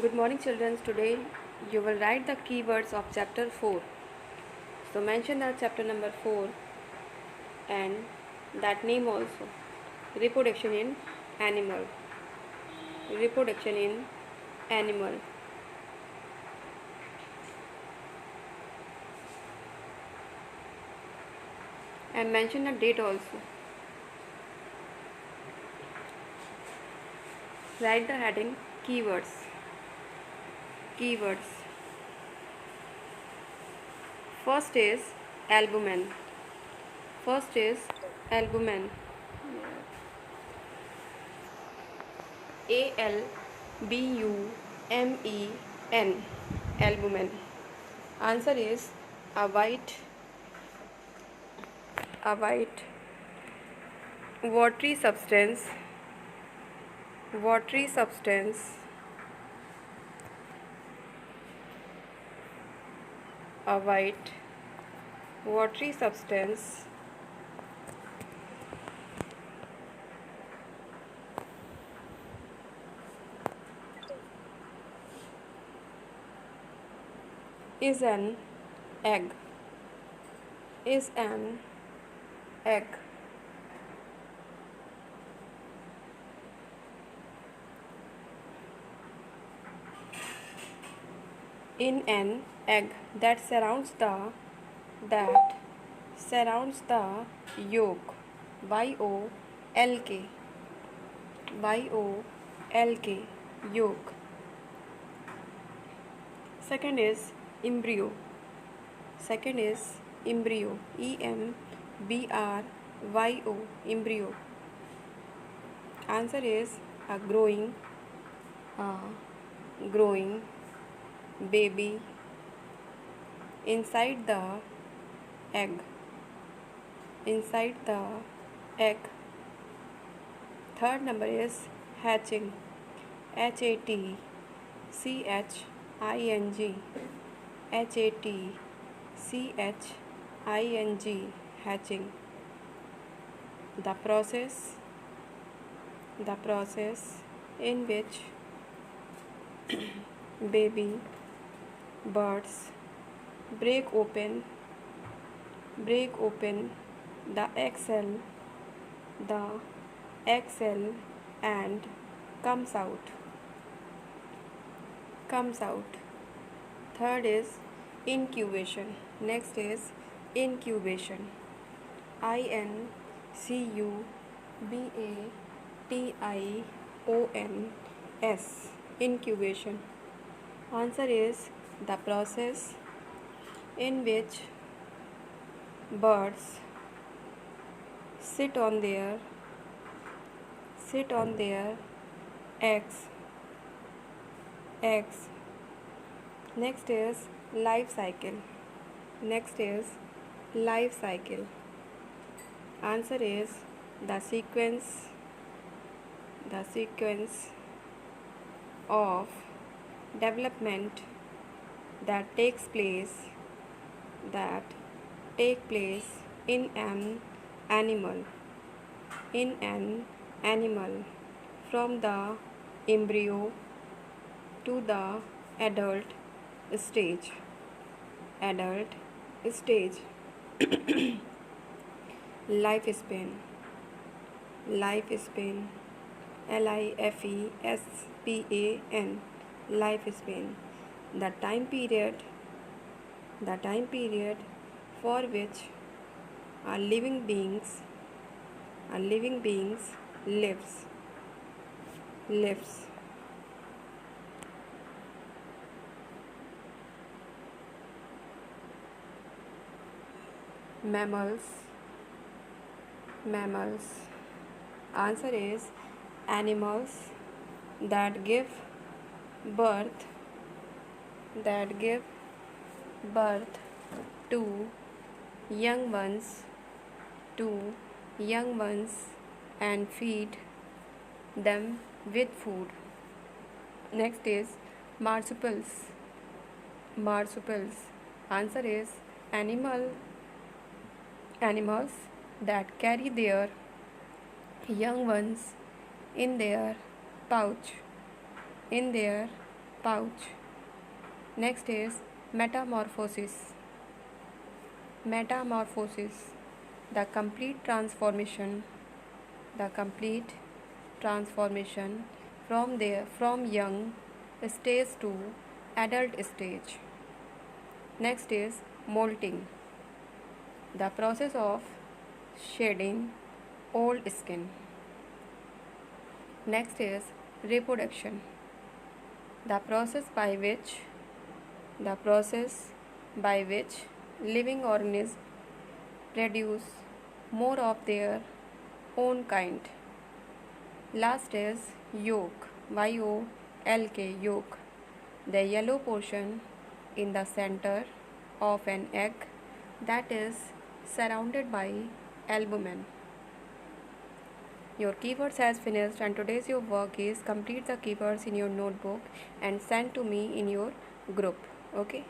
Good morning, children. Today you will write the keywords of chapter 4. So, mention the chapter number 4 and that name also. Reproduction in animal. Reproduction in animal. And mention the date also. Write the heading keywords. Keywords. First is albumin. First is albumin. ALBUMEN. Albumin. Answer is a white watery substance. Watery substance. A white watery substance is an egg. Is an egg. In an egg that surrounds the yolk. YOLK. YOLK. Yolk. Second is embryo. Second is embryo. EMBRYO. Embryo. Answer is a growing baby inside the egg. Inside the egg. Third number is hatching. HATCHING. HATCHING. Hatching. The process in which baby birds break open the egg cell and comes out. Third is incubation. Next is incubation. INCUBATIONS. Incubation. Answer is the process in which birds sit on their eggs. Next is life cycle. Answer is the sequence of development that takes place in an animal from the embryo to the adult stage. Lifespan. LIFESPAN. Lifespan. The time period for which a living beings lives. Mammals. Answer is animals that give birth to young ones and feed them with food. Next is marsupials. Answer is animals that carry their young ones in their pouch pouch. Next is metamorphosis. Metamorphosis, the complete transformation from young stage to adult stage. Next is molting, the process of shedding old skin. Next is reproduction, the process by which living organisms produce more of their own kind. Last is yolk, Y-O-L-K, yolk, the yellow portion in the center of an egg that is surrounded by albumen. Your keywords has finished, and today's your work is complete the keywords in your notebook and send to me in your group. Okay.